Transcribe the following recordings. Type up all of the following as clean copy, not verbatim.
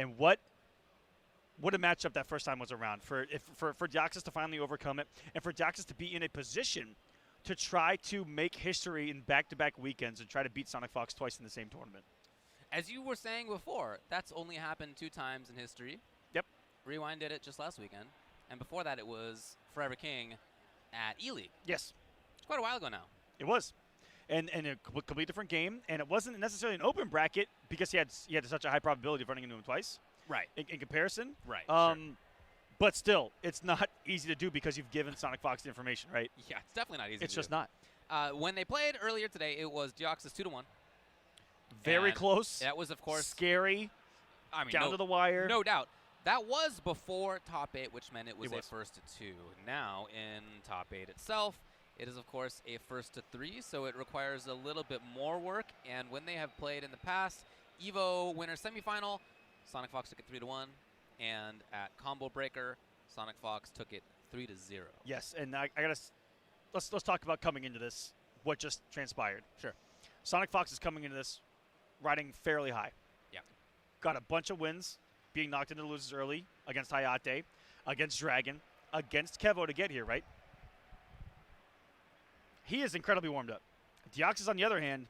And what a matchup that first time was around for Deoxys to finally overcome it, and for Deoxys to be in a position to try to make history in back-to-back weekends and try to beat Sonicfox twice in the same tournament. As you were saying before, that's only happened 2 times in history. Yep. Rewind did it just last weekend. And before that, it was Forever King at E-League. Yes. It's quite a while ago now. It was. And a completely different game, and it wasn't necessarily an open bracket because he had such a high probability of running into him twice. Right. In comparison. Right. Sure. But still, it's not easy to do because you've given Sonicfox the information, right? Yeah, it's definitely not easy It's to just do. not. When they played earlier today, it was Deoxys 2-1. Very close. That was, of course, scary. I mean, down to the wire. No doubt. That was before top 8, which meant it was a 1st to 2. Now, in top 8 itself, it is, of course, a 1st to 3, so it requires a little bit more work. And when they have played in the past, EVO winner semifinal, Sonicfox took it 3-1. And at Combo Breaker, Sonicfox took it 3-0. Yes, and I gotta let's talk about coming into this, what just transpired. Sure. Sonicfox is coming into this riding fairly high. Yeah. Got a bunch of wins, being knocked into losers early against Hayate, against Dragon, against Kevo to get here, right? He is incredibly warmed up. Deoxys, on the other hand,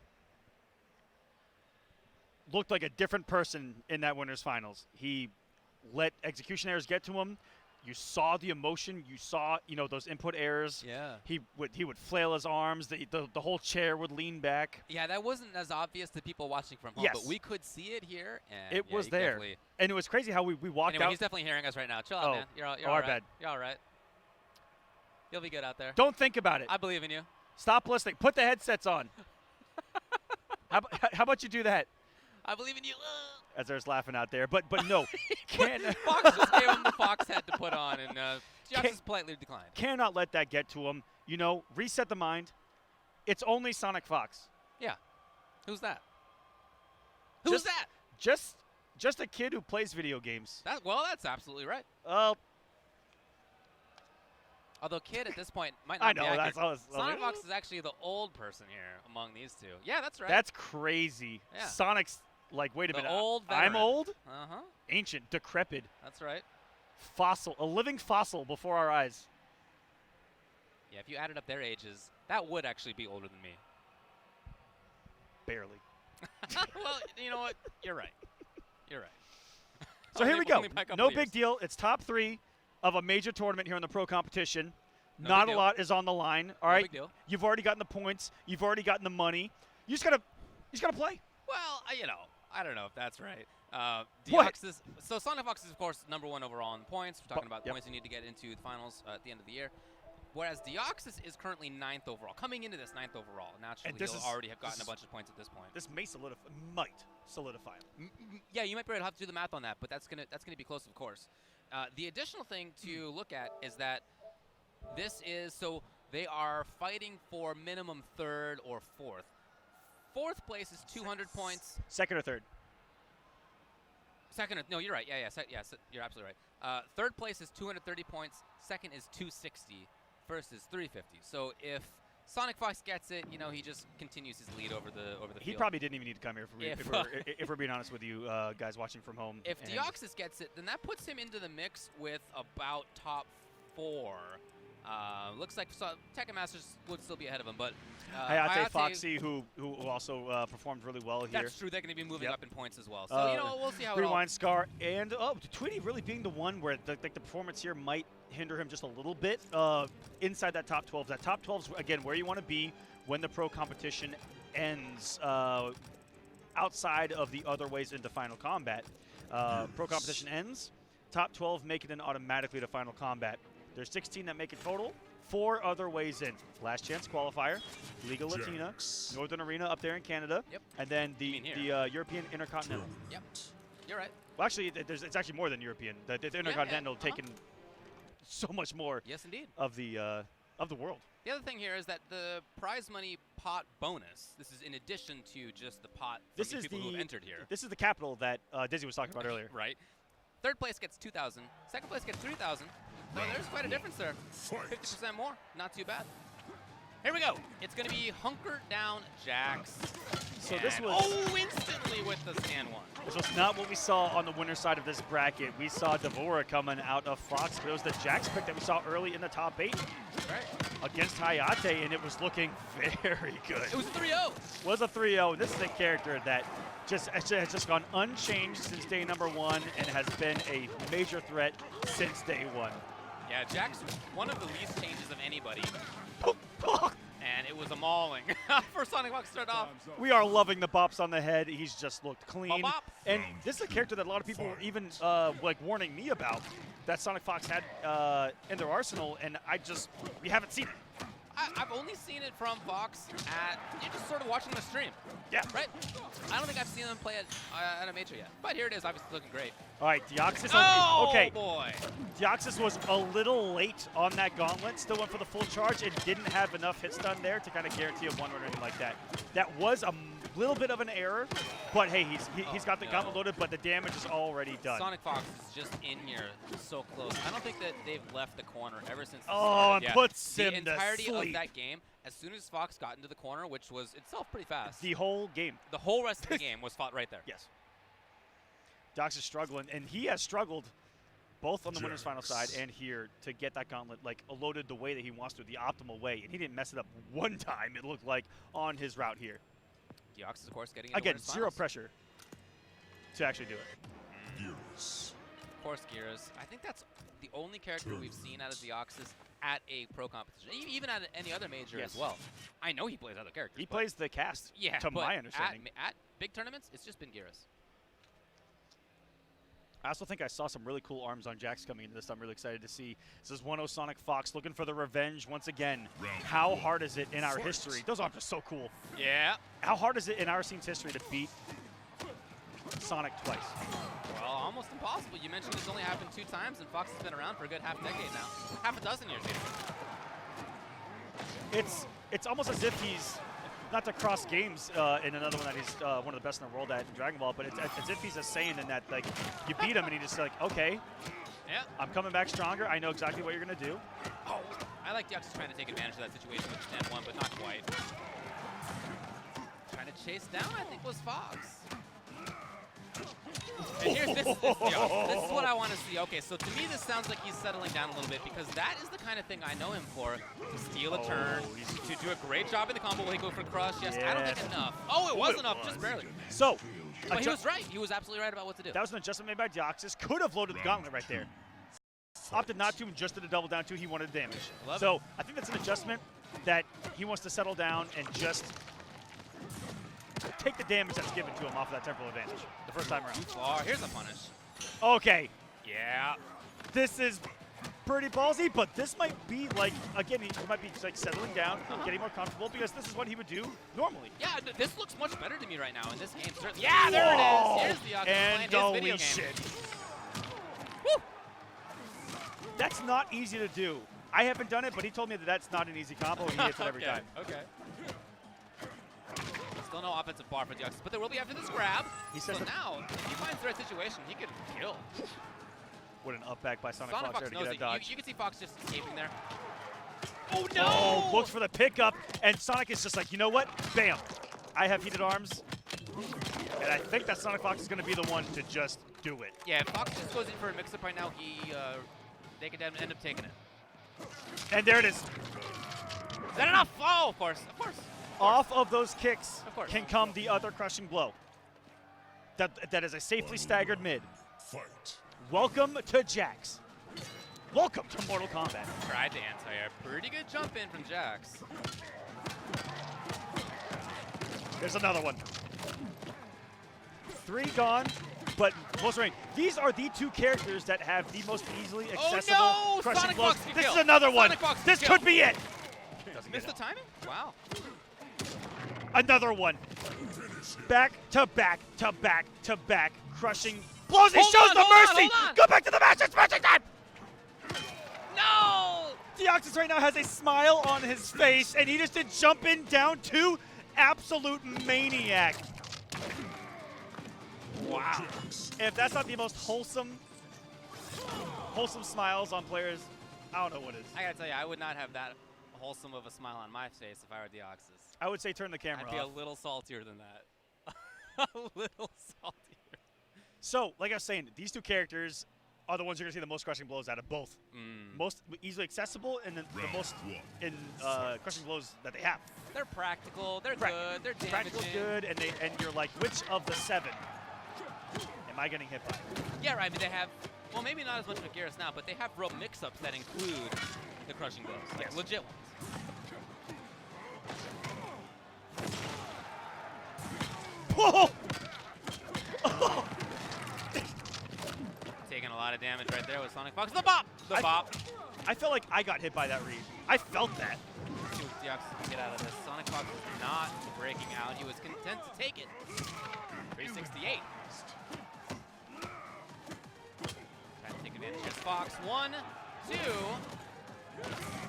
looked like a different person in that winners finals. He let execution errors get to him. You saw the emotion. You saw, those input errors. Yeah. He would flail his arms. The whole chair would lean back. Yeah, that wasn't as obvious to people watching from home, Yes. but we could see it here. And It was there. definitely- And it was crazy how we walked Anyway, out. he's definitely hearing us right now. Chill out, Oh. man. You're all our right. bad. You're all right. You'll be good out there. Don't think about it. I believe in you. Stop listening. Put the headsets on. How about you do that? I believe in you. As there's laughing out there. But no. Fox just gave him the Fox head to put on, and Deoxys politely declined. Cannot let that get to him. Reset the mind. It's only Sonicfox. Yeah. Who's that? Who's that? Just a kid who plays video games. Well, that's absolutely right. Although kid at this point might not I know, be accurate. that's Sonicfox is actually the old person here among these two. Yeah, that's right. That's crazy. Yeah. Sonic's like, wait a minute. Old I'm veteran. old? Uh-huh. Ancient, decrepit, That's right. fossil, a living fossil before our eyes. Yeah, if you added up their ages, that would actually be older than me. Barely. Well, you know what? You're right. You're right. So here we go. Only by a couple No of years. big deal. It's top 3 of a major tournament here in the pro competition. No Not big a deal. lot is on the line. All No right. big deal. You've already gotten the points. You've already gotten the money. You just gotta play. Well, I don't know if that's right. What? Deoxys, so Sonicfox is, of course, #1 overall in points. We're talking about Yep. points you need to get into the finals at the end of the year. Whereas Deoxys is currently 9th overall. Coming into this 9th overall, naturally this he'll is- already have this gotten a is- bunch of points at this point. This might solidify him. Yeah, you might be able to have to do the math on that, but that's gonna be close, of course. The additional thing to look at is that they are fighting for minimum 3rd or 4th. 4th place is 200 points. Second or third? No, you're right. Yeah, you're absolutely right. 3rd place is 230 points. 2nd is 260. 1st is 350. So if Sonicfox gets it, he just continues his lead over the He field. probably didn't even need to come here if we're being honest with you guys watching from home. If And Deoxys gets it, then that puts him into the mix with about top 4. Looks like Tekken Masters would still be ahead of him, but Hayate Foxy, who also performed really well here. That's true. They're going to be moving Yep. up in points as well. So, we'll see how it all... Rewind Scar, and Tweety really being the one where the performance here might hinder him just a little bit inside that top 12. That top 12 is, again, where you want to be when the pro competition ends outside of the other ways into Final Combat. Pro competition ends, top 12 make it in automatically to Final Combat. There's 16 that make it total. 4 other ways in. Last Chance Qualifier, Liga Latina, Northern Arena up there in Canada, Yep. and then the European Intercontinental. Yep. You're right. Well, actually, it's actually more than European. The Intercontinental taken so much more Yes, indeed. of the world. The other thing here is that the prize money pot bonus, this is in addition to just the pot from the people who have entered here. This is the capital that Dizzy was talking about earlier. Right. 3rd place gets 2,000. 2nd place gets 3,000. So there's quite a difference there. 50% more. Not too bad. Here we go. It's going to be Hunker Down Jax. So this was instantly with the stand one. This was not what we saw on the winner side of this bracket. We saw Devora coming out of Fox, but it was the Jax pick that we saw early in the top 8 against Hayate, and it was looking very good. It was a 3-0. It was a 3-0. This is a character that has just gone unchanged since day number 1 and has been a major threat since day 1. Yeah, Jax, one of the least changes of anybody. And it was a mauling for Sonicfox to start off. We are loving the bops on the head. He's just looked clean. Bop. And this is a character that a lot of people were even like warning me about that Sonicfox had in their arsenal, and we haven't seen it. I've only seen it from Fox you're just sort of watching the stream. Yeah. Right? I don't think I've seen them play it at a major yet. But here it is, obviously looking great. All right, Deoxys. Oh, okay. Boy. Deoxys was a little late on that gauntlet, still went for the full charge, and didn't have enough hits done there to kind of guarantee a 1-1 or anything like that. That was a little bit of an error, but hey, he's got the gauntlet loaded, but the damage is already done. Sonicfox is just in here so close. I don't think that they've left the corner ever since and puts him the entirety to sleep. of that game, as soon as Fox got into the corner, which was itself pretty fast. The whole game. The whole rest of the game was fought right there. Yes. Dox is struggling, and he has struggled both on the winner's final side and here to get that gauntlet like loaded the way that he wants to, the optimal way, and he didn't mess it up one time, it looked like, on his route here. Deoxys, of course, getting again, zero pressure to actually do it. Gears. Of course, Gears. I think that's the only character we've seen out of Deoxys at a pro competition, even at any other major as well. I know he plays other characters. He plays the cast, to my understanding. At big tournaments, it's just been Gears. I also think I saw some really cool arms on Jax coming into this. I'm really excited to see. This is 1-0 Sonicfox looking for the revenge once again. How hard is it in our history? Those arms are so cool. Yeah. How hard is it in our scene's history to beat Sonic twice? Well, almost impossible. You mentioned it's only happened 2 times, and Fox has been around for a good half decade now. Half a dozen years even. It's almost as if he's, not to cross games in another one that he's one of the best in the world at in Dragon Ball, but it's as if he's a Saiyan in that, like, you beat him and he just like, okay, yeah, I'm coming back stronger. I know exactly what you're going to do. Oh, I like Deoxys trying to take advantage of that situation with stand 1, but not quite. Trying to chase down, I think, was Fox. And here's this is what I want to see. Okay, so to me, this sounds like he's settling down a little bit, because that is the kind of thing I know him for. To steal a turn, to do a great job in the combo while he go for crush. Yes, I don't think enough. Oh, it was enough, just barely. So, but he was right. He was absolutely right about what to do. That was an adjustment made by Deoxys. Could have loaded the gauntlet right there. Opted not to and just did a double down 2. He wanted damage. So I think that's an adjustment that he wants to settle down and just take the damage that's given to him off of that temporal advantage the first time around. Oh, here's a punish. Okay. Yeah. This is pretty ballsy, but this might be like, again, he might be like settling down, getting more comfortable, because this is what he would do normally. Yeah, this looks much better to me right now in this game. Certainly. Yeah, there it is. Here's the and playing his video game. Shit. Woo. That's not easy to do. I haven't done it, but he told me that that's not an easy combo, and he hits it every time. Okay. Still no offensive bar for Deoxys, but there will be after this grab. He says so now, if he finds the right situation, he could kill. What an up back by Sonicfox there Fox to knows get that dodge. You can see Fox just escaping there. Oh no! Oh, looks for the pickup, and Sonic is just like, you know what? Bam! I have heated arms, and I think that Sonicfox is going to be the one to just do it. Yeah, if Fox just goes in for a mix-up right now, they could end up taking it. And there it is. Is that enough? Oh, of course, of course. Off of those kicks can come the other crushing blow. That is a safely staggered mid. Fight. Welcome to Jax. Welcome to Mortal Kombat. Tried to anti-air. Pretty good jump in from Jax. There's another one. 3 gone, but close range. These are the 2 characters that have the most easily accessible crushing blows. This is another one. This could be it. Missed the timing? Wow. Another one. Back to back to back to back. Crushing blows. He shows the mercy. Go back to the match. It's mercy time. No! Deoxys right now has a smile on his face, and he just did jump in down 2. Absolute maniac. Wow. If that's not the most wholesome smiles on players, I don't know what is. I gotta tell you, I would not have that wholesome of a smile on my face if I were Deoxys. I would say turn the camera off. I'd be a little saltier than that. a little saltier. So, like I was saying, these two characters are the ones you're going to see the most crushing blows out of both. Most easily accessible and then the most in crushing blows that they have. They're practical. They're good. They're damaging. Practical's good, and you're like, which of the 7 am I getting hit by? Yeah, right. I mean, they have, well, maybe not as much of Geras now, but they have real mix-ups that include the crushing blows, like legit ones. Whoa! Taking a lot of damage right there with Sonicfox. The bop! The bop. I felt like I got hit by that read. I felt that. Let's see what Deoxys can get out of this. Sonicfox is not breaking out. He was content to take it. 368. Trying to take advantage. Here's Fox. 1, 2,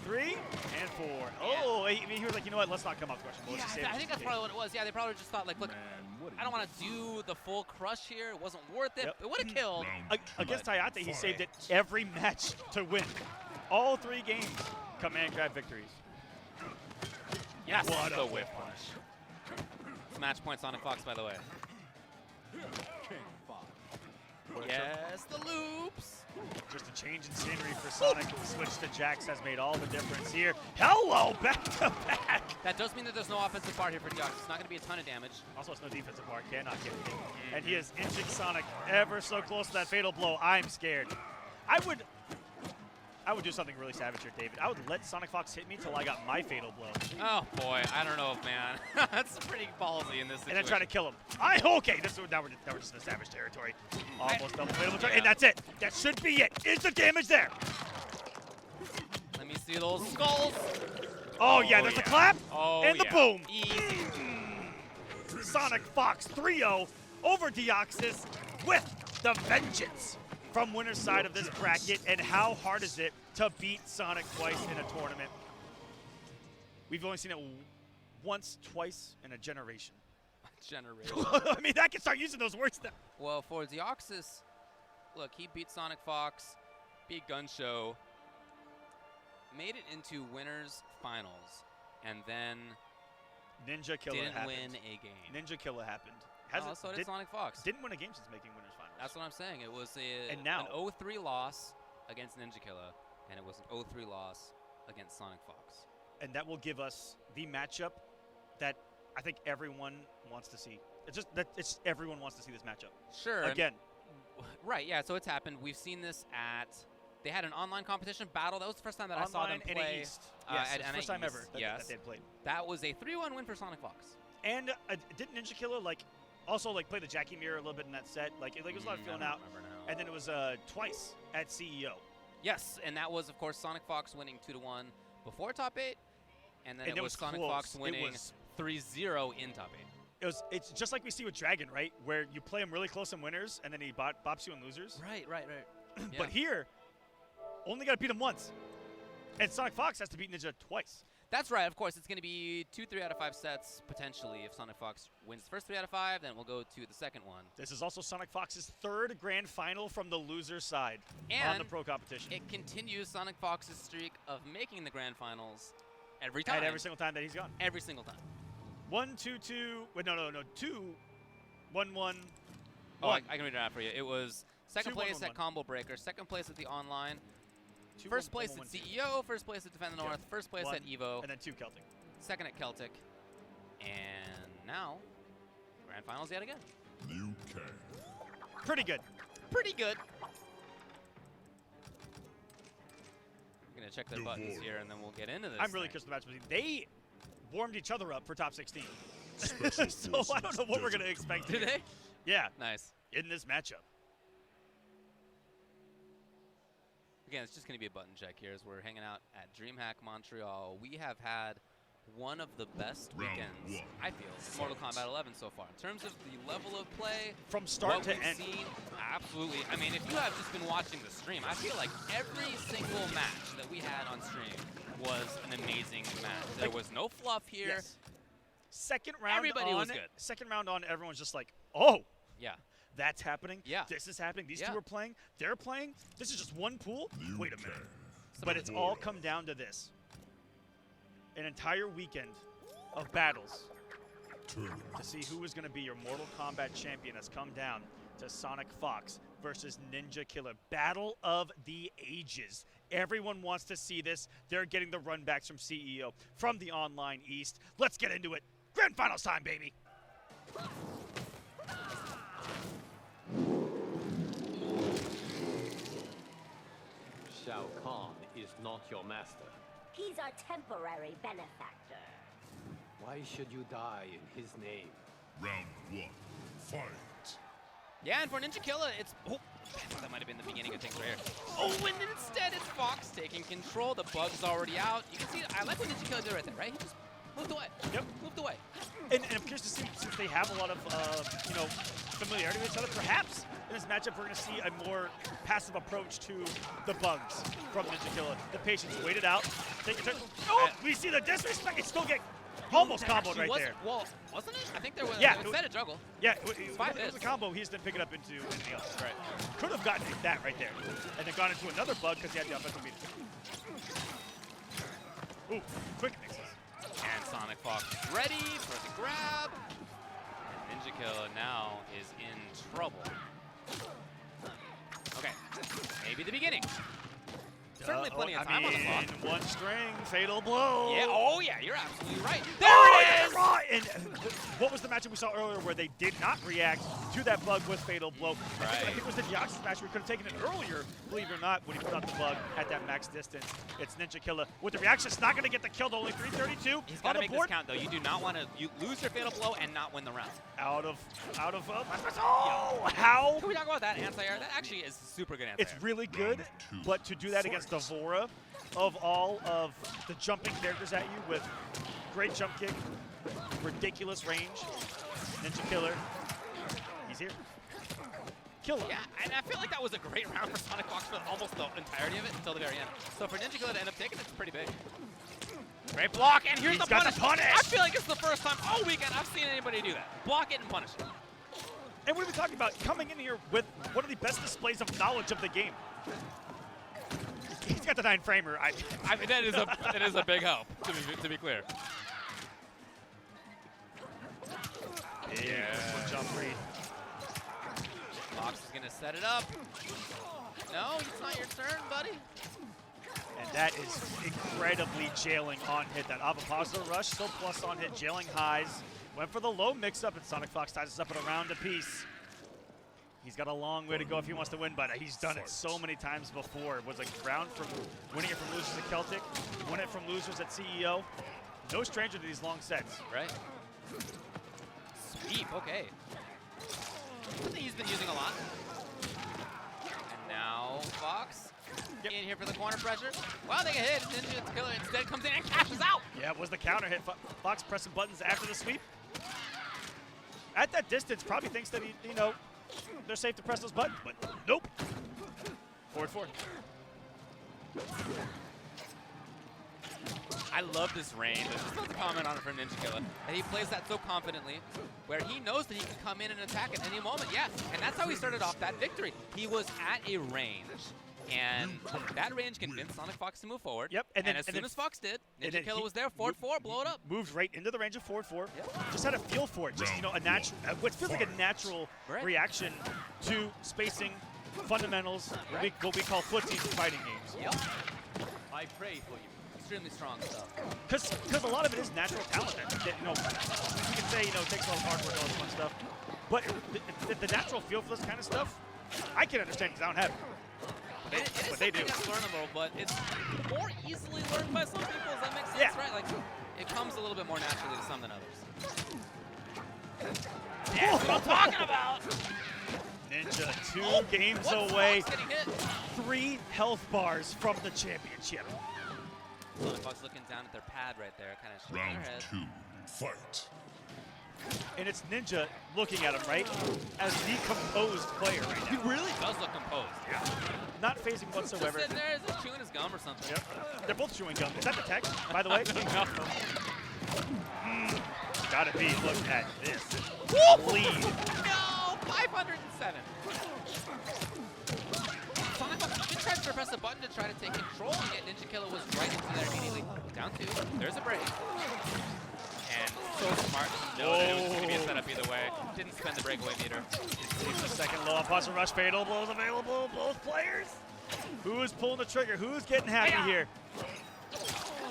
3, and 4. Oh, he was like, you know what? Let's not come out crushing blows. yeah, I think that's probably what it was. Yeah, they probably just thought, like, look, I don't want to do the full crush here. It wasn't worth it. Yep. It would have killed. Against Hayate, he saved it every match to win. All 3 games, command grab victories. Yes, What the a whip punish. It's match point Sonicfox, by the way. Yes, the loops. Just a change in scenery for Sonic. Switch to Jax has made all the difference here. Hello, back to back. That does mean that there's no offensive bar here for Deoxys. It's not going to be a ton of damage. Also, it's no defensive bar. Cannot get it. And he is inching Sonic ever so close to that fatal blow. I'm scared. I would do something really savage here, David. I would let Sonicfox hit me till I got my fatal blow. Oh, boy. I don't know, man. That's pretty ballsy in this situation. And then try to kill him. Okay, now we're just in the savage territory. Almost double fatal blow. And that's it. That should be it. Is the damage there? Let me see those skulls. Oh, yeah, there's the clap. Oh, and the boom. Easy. Sonicfox 3-0 over Deoxys with the vengeance from winner's side of this bracket. And how hard is it to beat Sonic twice in a tournament? We've only seen it once, twice in a generation. I mean, I can start using those words now. Well, for Deoxys, look, he beat Sonicfox, beat Gunshow, made it into winners finals, and then Ninjakilla didn't happened. win a game. Ninjakilla happened. So did Sonicfox. Didn't win a game since making winners finals. That's what I'm saying. It was And now, an 0-3 loss against Ninjakilla, and it was an 0-3 loss against Sonicfox. And that will give us the matchup that I think everyone wants to see. It's everyone wants to see this matchup. Sure. Again. Right, yeah, so it's happened. We've seen this they had an online competition battle. That was the first time that I saw them play. Online and East. Yes, at first time ever yes. that they'd played. That was a 3-1 win for Sonicfox. And didn't Ninjakilla also play the Jackie Mirror a little bit in that set? It was a lot of feeling out. And then it was twice at CEO. Yes, and that was, of course, Sonicfox winning 2-1 before top 8, and then it was Sonicfox winning 3-0 in top 8. It's just like we see with Dragon, right? Where you play him really close in winners, and then he bops you in losers. Right. But here, only got to beat him once. And Sonicfox has to beat Ninja twice. That's right. Of course, it's going to be 2-3 out of 5 sets, potentially, if Sonicfox wins the first 3 out of 5, then we'll go to the second one. This is also Sonicfox's 3rd grand final from the loser side on the pro competition. It continues Sonicfox's streak of making the grand finals every time. Every single time that he's gone. Every single time. 1-2-2. Wait, no. 2-1-1. Oh, I can read it out for you. It was second place 2-1-1-1. at Combo Breaker, second place at the online, 2-1-1-1. first place at CEO, first place at Defend the North, first place at EVO, and then 2 Celtic. second at Celtic, and now grand finals yet again. Liu Kang. Pretty good. Pretty good. I'm going to check their buttons here, and then we'll get into this. I'm really curious about the match. They warmed each other up for top 16. Special So I don't know what we're going to expect. Did they? Yeah. Nice. In this matchup. Again, it's just going to be a button check here as we're hanging out at Dreamhack Montreal. We have had one of the best weekends, I feel, in Mortal Kombat 11 so far. In terms of the level of play, from start to end. Seen, absolutely. I mean, if you have just been watching the stream, I feel like every single match that we had on stream was an amazing match. There was no fluff here. Yes. Second round Everybody was good. Second round on, everyone's just like, oh. Yeah. That's happening. Yeah. This is happening. These two are playing. They're playing. This is just one pool. Wait a minute. But it's all come down to this. An entire weekend of battles to see who is going to be your Mortal Kombat champion has come down to Sonicfox versus Ninjakilla. Battle of the Ages. Everyone wants to see this. They're getting the runbacks from CEO, from the Online East. Let's get into it. Grand Finals time, baby. Shao Kahn is not your master. He's our temporary benefactor. Why should you die in his name? Round 1. Fight. Yeah, and for Ninjakilla, it's... Oh, that might have been the beginning of things right here. Oh, and instead it's Fox taking control. The bug's already out. You can see, I like what Ninjakilla did right there, right? He just moved away. Yep. Moved away. And I'm curious to see, since they have a lot of, familiarity with each other, perhaps in this matchup we're going to see a more passive approach to the bugs from Ninjakilla. The patience waited out. Take a turn. Oh, we see the disrespect. It's still getting almost comboed right there. Well, wasn't it? I think there was a juggle. Yeah, it was hits. a combo. He just didn't pick it up into anything else. Right. Could have gotten that right there. And then gone into another bug because he had the offensive meter. Ooh, quick mixes. And Sonicfox ready for the grab. And Ninjakilla now is in trouble. Okay, maybe the beginning. Certainly plenty of time on the clock. One string, fatal blow. Yeah, oh yeah, you're absolutely right. There it is! Right. And what was the matchup we saw earlier where they did not react to that bug with fatal blow? I think it was the Deoxys match where we could have taken it earlier, believe it or not, when he put out the bug at that max distance. It's Ninjakilla with the reaction. It's not going to get the kill, to only 332. He's got to make this count, though. You do not want to lose your fatal blow and not win the round. Oh, how? Can we talk about that anti-air? That actually is super good anti-air. It's really good, but to do that against Devora, of all of the jumping characters at you with great jump kick, ridiculous range, Ninjakilla, he's here. Kill him. Yeah, and I feel like that was a great round for Sonicfox for almost the entirety of it until the very end. So for Ninjakilla to end up taking it, it's pretty big. Great block, and here's the punish. I feel like it's the first time all weekend I've seen anybody do that. Block it and punish it. And what are we talking about? Coming in here with one of the best displays of knowledge of the game. He's got the 9-framer. I mean, that is a big help, to be clear. Yeah. Jump read. Fox is going to set it up. No, it's not your turn, buddy. And that is incredibly jailing on hit. That Avapazzo rush, still plus on hit, jailing highs. Went for the low mix-up, and Sonicfox ties us up at a round apiece. He's got a long way to go if he wants to win, but he's done it so many times before. It was a round from winning it from losers at Celtic, won it from losers at CEO. No stranger to these long sets. Right. Sweep, okay. Something he's been using a lot. And now Fox in here for the corner pressure. Wow, they get hit. Ninjakilla instead comes in and cashes out. Yeah, it was the counter hit. Fox pressing buttons after the sweep. At that distance, probably thinks that they're safe to press those buttons, but nope. Forward. I love this range. There's just a comment on it from Ninjakilla. And he plays that so confidently, where he knows that he can come in and attack at any moment. Yeah, and that's how he started off that victory. He was at a range, and that range convinced Sonicfox to move forward. Yep. And as soon as Fox did, Ninjakilla was there, forward 4, blow it up. Moved right into the range of forward 4. Yep. Just had a feel for it. Just, a natural, what feels like a natural reaction to spacing, fundamentals, what we call footsies in fighting games. Yep. I pray for you. Extremely strong stuff. Because a lot of it is natural talent. That, you can say, it takes a lot of hard work and all this fun stuff. But the natural feel for this kind of stuff, I can understand because I don't have it. But they do. It's learnable, but it's more easily learned by some people. Does that make sense, right? Like, it comes a little bit more naturally to some than others. That's what I'm talking about. Ninja 2 games away. 3 health bars from the championship. Sonicfox looking down at their pad right there, kind of shaking their head. Round 2, fight. And it's Ninja looking at him, right? As the composed player right now. He really does look composed. Yeah. Not phasing whatsoever. Just sitting there, is he chewing his gum or something? Yep. They're both chewing gum. Is that the text, by the way? No. Gotta be. Look at this. Lead. No! 507. Sonicfox tried to press the button to try to take control, and yet Ninjakilla was right into there immediately. Down 2. There's a break. And And so smart to know that it was going to be a setup either way. Didn't spend the breakaway meter. Takes a second low on Puzzle Rush. Fatal blows available. Both players. Who is pulling the trigger? Who's getting happy here?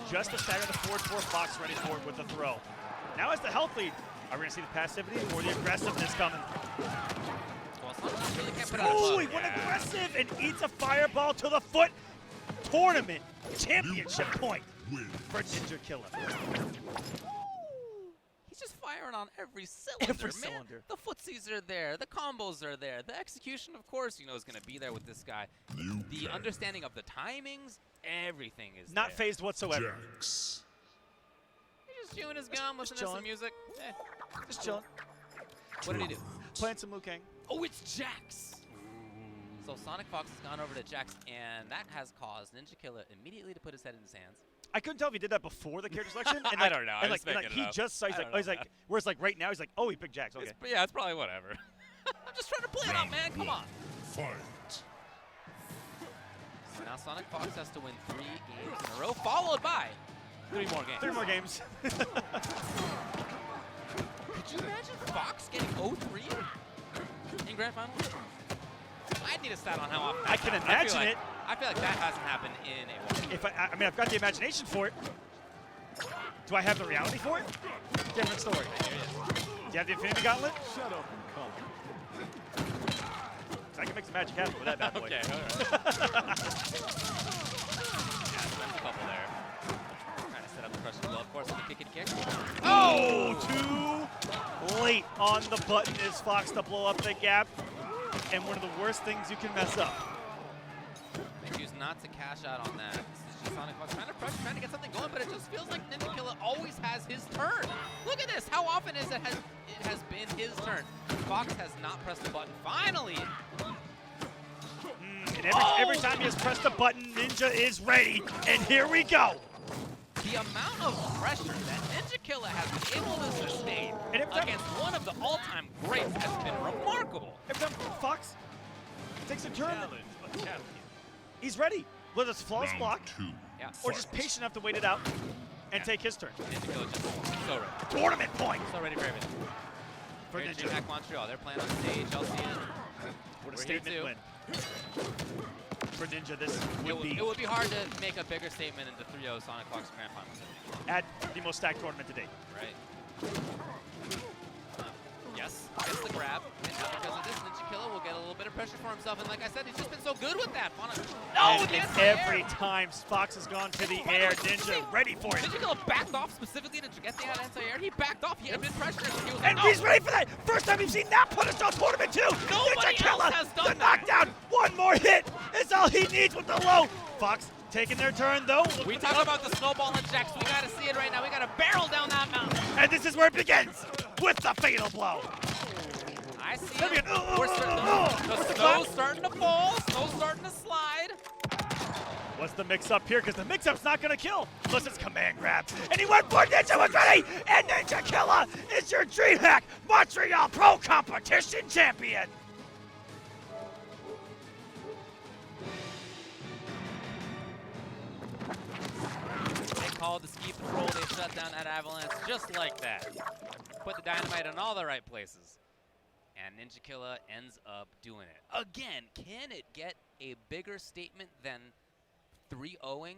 Just a stagger the forward for Fox ready for it with the throw. Now as the health lead. Are we going to see the passivity or the aggressiveness coming? Well, Sonic really can't put out a Oh, bug. he went aggressive and eats a fireball to the foot. Tournament championship point for Ninjakilla. He's just firing on every cylinder, Every man. cylinder. The footsies are there. The combos are there. The execution, of course, you know, is going to be there with this guy. The understanding of the timings, everything is Not there. phased whatsoever. Jax. He's just chewing his gum, listening to chilling. some music. Just chilling. What did he do? Playing some Liu Kang. Oh, it's Jax! So Sonicfox has gone over to Jax, and that has caused Ninjakilla immediately to put his head in his hands. I couldn't tell if he did that before the character selection. And I don't know. And I'm like, just making and it he up. just saw, he's I like, don't oh, he's know, like, man. whereas like right now, he's like, oh, he picked Jax. Okay. Yeah, it's probably whatever. I'm just trying to play it out, man. Come on. Fight. So now Sonicfox has to win 3 games in a row, followed by 3 more games. 3 more games. Could you imagine Fox getting 0-3 in Grand Finals? I'd need a stat on how often. I can that's imagine happened. it. I feel like that hasn't happened in a while. If I mean, I've got the imagination for it. Do I have the reality for it? Different story. Do you have the Infinity Gauntlet? Shut up and come. I can make some magic happen with that bad boy. Okay, all right. Yeah, spends a couple there. Trying to set up the crushing blow, of course, with the kick. Oh, too late on the button is Fox to blow up the gap. And one of the worst things you can mess up. They choose not to cash out on that. This is just Sonicfox trying to pressure, trying to get something going, but it just feels like Ninjakilla always has his turn. Look at this. How often is it has been his turn? Fox has not pressed the button. Finally! And every time he has pressed the button, Ninja is ready. And here we go. The amount of pressure that Ninjakilla has been able to sustain And every time- against one of the all-time greats has been remarkable. Every time Fox takes a turn, he's ready. Whether it's flawless Round block 2. Yeah. or just patient enough to wait it out and take his turn. Ninjakilla just so ready. Tournament point So ready for everything. for Here at Ninja. Dreamhack Montreal, they're playing on stage. LCN. What a We're here statement too. win. For Ninja, this It would be would be hard to make a bigger statement into 3-0 Sonicfox Grand Finals, I think. at the most stacked tournament to date. Right. Yes, gets the grab. And now because of this, Ninjakilla will get a little bit of pressure for himself. And like I said, he's just been so good with that. No, And the every time Fox has gone to the air, Ninja ready for it. Ninjakilla backed off specifically to get the anti-air. He backed off. He had been pressured. He was And like, he's ready for that. First time we've seen that punish on tournament too. Nobody Ninjakilla, else has done the that. knockdown. One more hit is all he needs with the low. Fox taking their turn though. Look we for the talk up. about the snowball and Jax. We got to see it right now. We got to barrel down that mountain. And this is where it begins with the fatal blow. I see That'd be it. an We're starting what's the the snow's clap? starting to fall. Snow's starting to slide. What's the mix-up here? Because the mix-up's not going to kill unless it's command grab. And he went for Ninja was ready. And Ninjakilla is your Dreamhack Montreal Pro Competition champion. They called the ski patrol. They shut down that avalanche just like that. Put the dynamite in all the right places. And Ninjakilla ends up doing it. Again, can it get a bigger statement than 3-0ing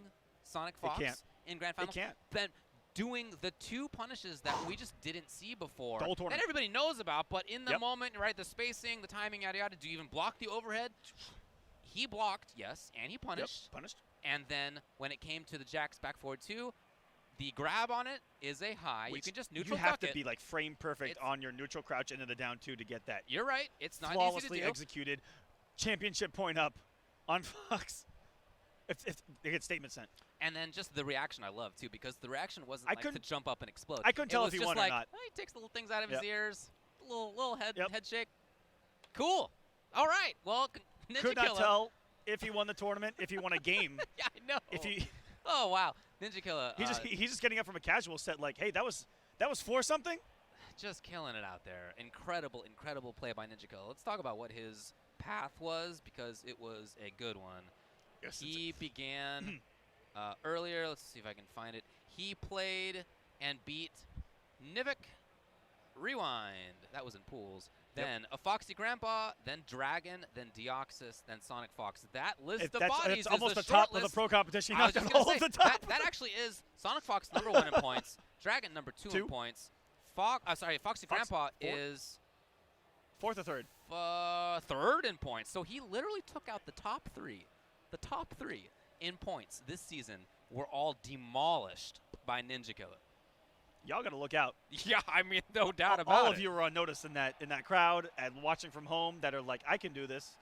Sonicfox can't. in Grand Finals? can't. Than doing the 2 punishes that we just didn't see before. The whole That tournament. everybody knows about, but in the Yep. moment, right, the spacing, the timing, yada yada, do you even block the overhead? He blocked, yes, and he punished. Yep, punished. And then when it came to the Jax back forward 2, the grab on it is a high. Which you can just neutral You have duck to it. be like frame perfect It's- on your neutral crouch into the down 2 to get that. You're right. It's not easy Flawlessly to do. executed. Championship point up on Fox. If they get statement sent. And then just the reaction I love, too, because the reaction wasn't I like to couldn't- jump up and explode. I couldn't It tell was if he just won like, or not. He takes little things out of Yep. his ears, little head Yep. head shake. Cool. All right. Well, Could not Ninjakilla. tell if he won the tournament, if he won a game. Yeah, I know. If he Oh wow, Ninjakilla. he's just getting up from a casual set like, hey, that was for something. Just killing it out there. Incredible, incredible play by Ninjakilla. Let's talk about what his path was, because it was a good one. Yes, He began earlier. Let's see if I can find it. He played and beat Nivik, Rewind. That was in pools. Then a Foxy Grandpa, then Dragon, then Deoxys, then Sonicfox. That list of bodies it's almost is the top list. of the pro competition. I was just all gonna of say, the top. that actually is Sonicfox number 1 in points, Dragon number 2 in points, Foxy Grandpa is 4th or 3rd? 3rd in points. So he literally took out the top 3. The top 3 in points this season were all demolished by Ninjakilla. Y'all got to look out. Yeah, I mean, no doubt about it. All of you are on notice in that crowd and watching from home that are like, I can do this.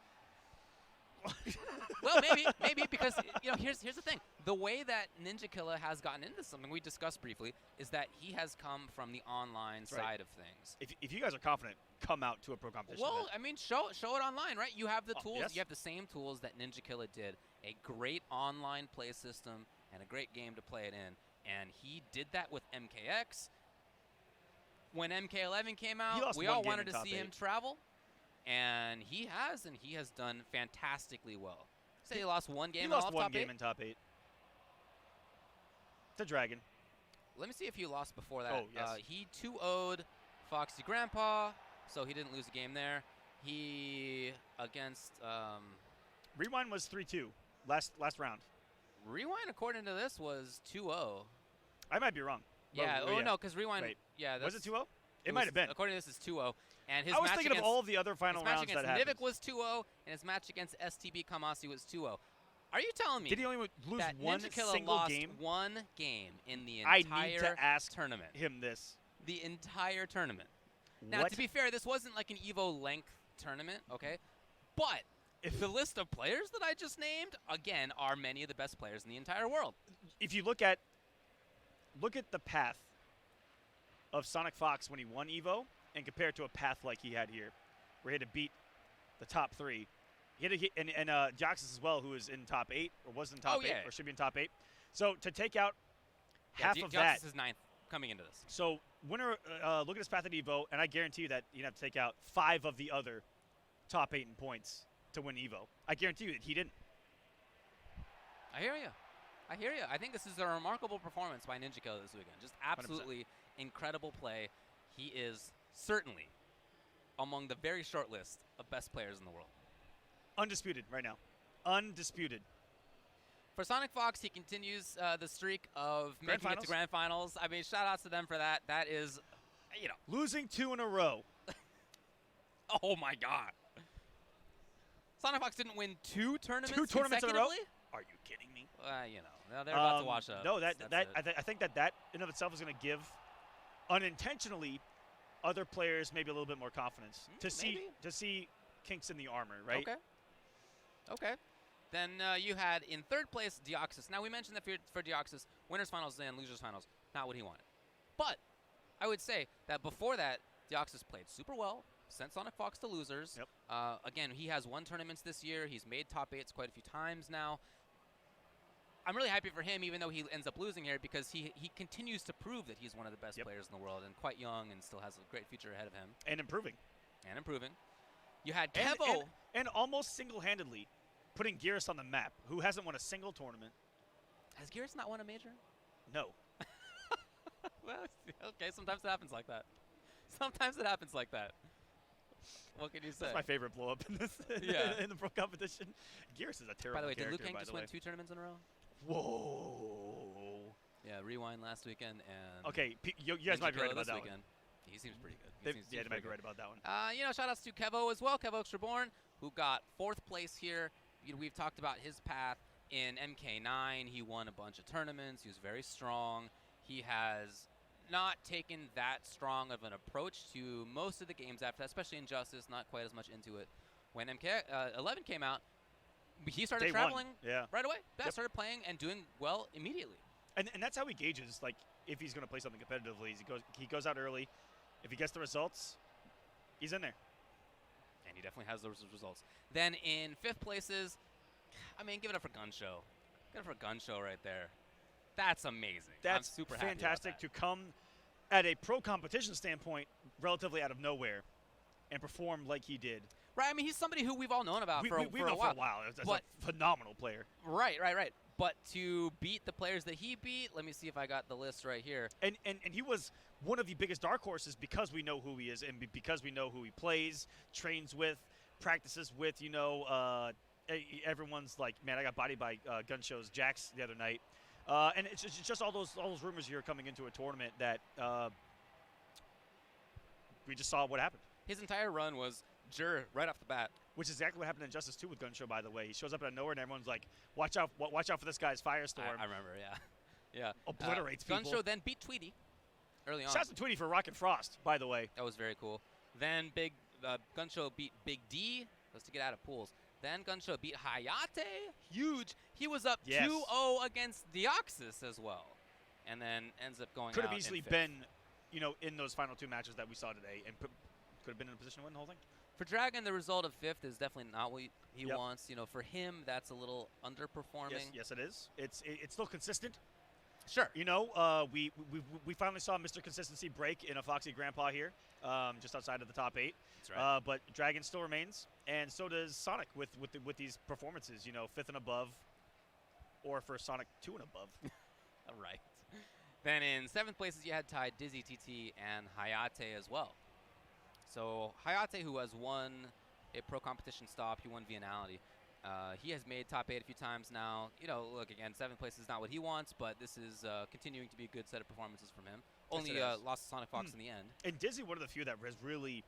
Well, maybe because here's the thing: the way that Ninjakilla has gotten into something we discussed briefly is that he has come from the online side of things. If you guys are confident, come out to a pro competition. Well, I mean, show it online, right? You have the tools. Yes. You have the same tools that Ninjakilla did. A great online play system and a great game to play it in. And he did that with MKX. When MK11 came out, we all wanted to see him travel. And he has done fantastically well. Say he lost one game. He lost one game in top 8. To Dragon. Let me see if he lost before that. Oh, yes. He 2-0'd Foxy Grandpa, so he didn't lose a game there. He against Rewind was 3-2 last round. Rewind, according to this, was 2-0. I might be wrong. Yeah. No, because Rewind. Right. Yeah. Was it 2-0? It might have been. According to this, is 2-0. And his I was match thinking against, of all of the other final rounds that happened. His match against Nivik was 2-0, and his match against STB Kamasi was 2-0. Are you telling me Did he only lose that one Ninjakilla single lost game? one game in the I entire need to ask tournament? him this. The entire tournament. Now, What? to be fair, this wasn't like an EVO length tournament, okay? But if the list of players that I just named, again, are many of the best players in the entire world. If you look at the path of Sonicfox when he won EVO and compare it to a path like he had here, where he had to beat the top 3. He had to hit, and Deoxys as well, who was in top 8 or was in top 8 or should be in top 8. So to take out half of that. Deoxys is 9th coming into this. So winner, look at his path at EVO, and I guarantee you that you'd have to take out 5 of the other top 8 in points to win EVO. I guarantee you that he didn't. I hear you. I think this is a remarkable performance by Ninjakilla this weekend. Just absolutely 100%. Incredible play. He is certainly among the very short list of best players in the world. Undisputed right now. Undisputed. For Sonicfox, he continues the streak of making it to grand finals. I mean, shout-outs to them for that. That is, losing 2 in a row. Oh, my God. Sonicfox didn't win 2 tournaments in a row? Are you kidding me? They're about to wash up. No, I think that in of itself is going to give unintentionally other players maybe a little bit more confidence to see kinks in the armor, right? Okay. Then you had in 3rd place Deoxys. Now we mentioned that for Deoxys, winners finals and losers finals, not what he wanted. But I would say that before that, Deoxys played super well, sent Sonicfox to losers. Yep. Again, he has won tournaments this year. He's made top 8s quite a few times now. I'm really happy for him, even though he ends up losing here, because he continues to prove that he's one of the best players in the world and quite young and still has a great future ahead of him. And improving. You had Kevo. And almost single-handedly putting Gearus on the map, who hasn't won a single tournament. Has Gearus not won a major? No. Well, okay, sometimes it happens like that. What can you say? That's my favorite blow-up in this in the pro competition. Gearus is a terrible By the way, character, did Liu Kang just win 2 tournaments in a row? Whoa. Yeah, Rewind last weekend and okay, you guys might be right about that weekend. one. He seems pretty good. They might be right about that one. Shout-outs to Kevo as well, Kevo Extraborn, who got 4th place here. We've talked about his path in MK9. He won a bunch of tournaments. He was very strong. He has not taken that strong of an approach to most of the games after that, especially in Justice, not quite as much into it. When MK11 came out, he started traveling right away. Started playing and doing well immediately. And that's how he gauges, like, if he's going to play something competitively. He goes out early. If he gets the results, he's in there. And he definitely has those results. Then in 5th places, I mean, give it up for Gun Show. Give it up for Gun Show right there. That's amazing. That's I'm super fantastic happy about to come at a pro competition standpoint relatively out of nowhere and perform like he did. Right, I mean, he's somebody who we've all known about for a while. For a while. That's a phenomenal player. Right. But to beat the players that he beat, let me see if I got the list right here. And he was one of the biggest dark horses because we know who he is and because we know who he plays, trains with, practices with. Everyone's like, man, I got bodied by Gun Show's Jax the other night. And it's just all those rumors here coming into a tournament that we just saw what happened. His entire run was right off the bat. Which is exactly what happened in Justice 2 with Gun Show, by the way. He shows up out of nowhere, and everyone's like, watch out for this guy's Firestorm. I remember, yeah. Obliterates people. Gun Show then beat Tweety early on. Shouts to Tweety for Rocket Frost, by the way. That was very cool. Then Gun Show beat Big D. That's to get out of pools. Then Gun Show beat Hayate. Huge. He was up 2-0 against Deoxys as well. And then ends up going Could out have easily in fifth. been, in those final 2 matches that we saw today, and could have been in a position to win the whole thing. For Dragon, the result of 5th is definitely not what he Yep. wants. For him, that's a little underperforming. Yes, it is. It's still consistent. Sure. We finally saw Mr. Consistency break in a Foxy Grandpa here, just outside of the top 8. That's right. But Dragon still remains, and so does Sonic with these performances. 5th and above, or for Sonic 2 and above. All right. Then in 7th places, you had tied Dizzy TT and Hayate as well. So Hayate, who has won a pro competition stop, he won Vianality. He has made top 8 a few times now. Look, again, 7th place is not what he wants, but this is continuing to be a good set of performances from him. Only lost to Sonicfox in the end. And Dizzy, one of the few that has really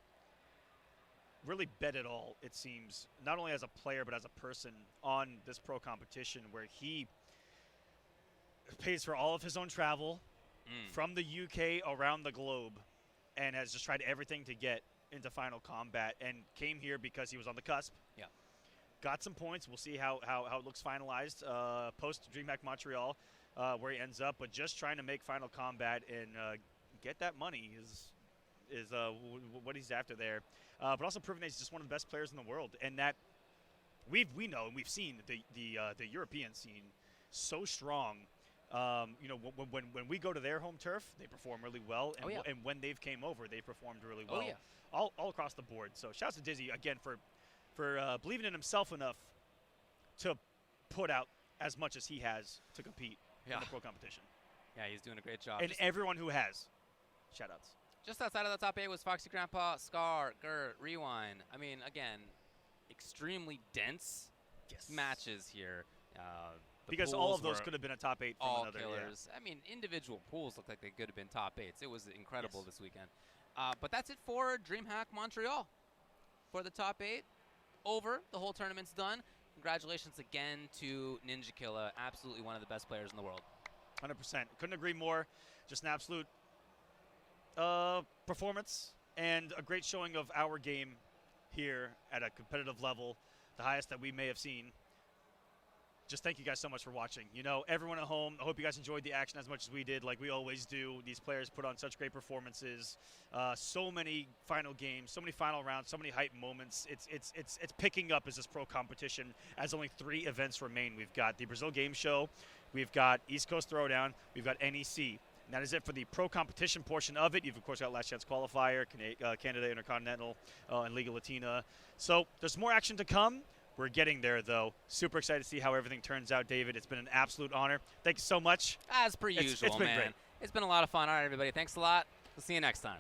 bet it all, it seems, not only as a player but as a person on this pro competition, where he pays for all of his own travel from the UK around the globe and has just tried everything to get into Final Combat and came here because he was on the cusp. Yeah. Got some points. We'll see how it looks finalized post Dreamhack Montreal, where he ends up. But just trying to make Final Combat and get that money is what he's after there. But also proving that he's just one of the best players in the world, and that we know and we've seen the European scene so strong. When we go to their home turf, they perform really well, and, and when they've came over, they performed really well. All across the board. So shouts to Dizzy again for believing in himself enough to put out as much as he has to compete in the pro competition. Yeah, he's doing a great job. And everyone who has, shout-outs. Just outside of the top 8 was Foxy Grandpa, Scar, Gert, Rewind. I mean, again, extremely dense matches here. Because all of those could have been a top 8 from all another. Killers. I mean, individual pools look like they could have been top 8s. It was incredible this weekend. But that's it for Dreamhack Montreal. For the top 8, over. The whole tournament's done. Congratulations again to Ninjakilla. Absolutely one of the best players in the world. 100%. Couldn't agree more. Just an absolute performance and a great showing of our game here at a competitive level, the highest that we may have seen. Just thank you guys so much for watching. Everyone at home, I hope you guys enjoyed the action as much as we did, like we always do. These players put on such great performances. So many final games, so many final rounds, so many hype moments. It's picking up as this pro competition, as only 3 events remain. We've got the Brazil Game Show, we've got East Coast Throwdown, we've got NEC. And that is it for the pro competition portion of it. You've, of course, got Last Chance Qualifier, Canada Intercontinental, and Liga Latina. So there's more action to come. We're getting there, though. Super excited to see how everything turns out, David. It's been an absolute honor. Thank you so much. As per usual, it's been man. Great. It's been a lot of fun. All right, everybody. Thanks a lot. We'll see you next time.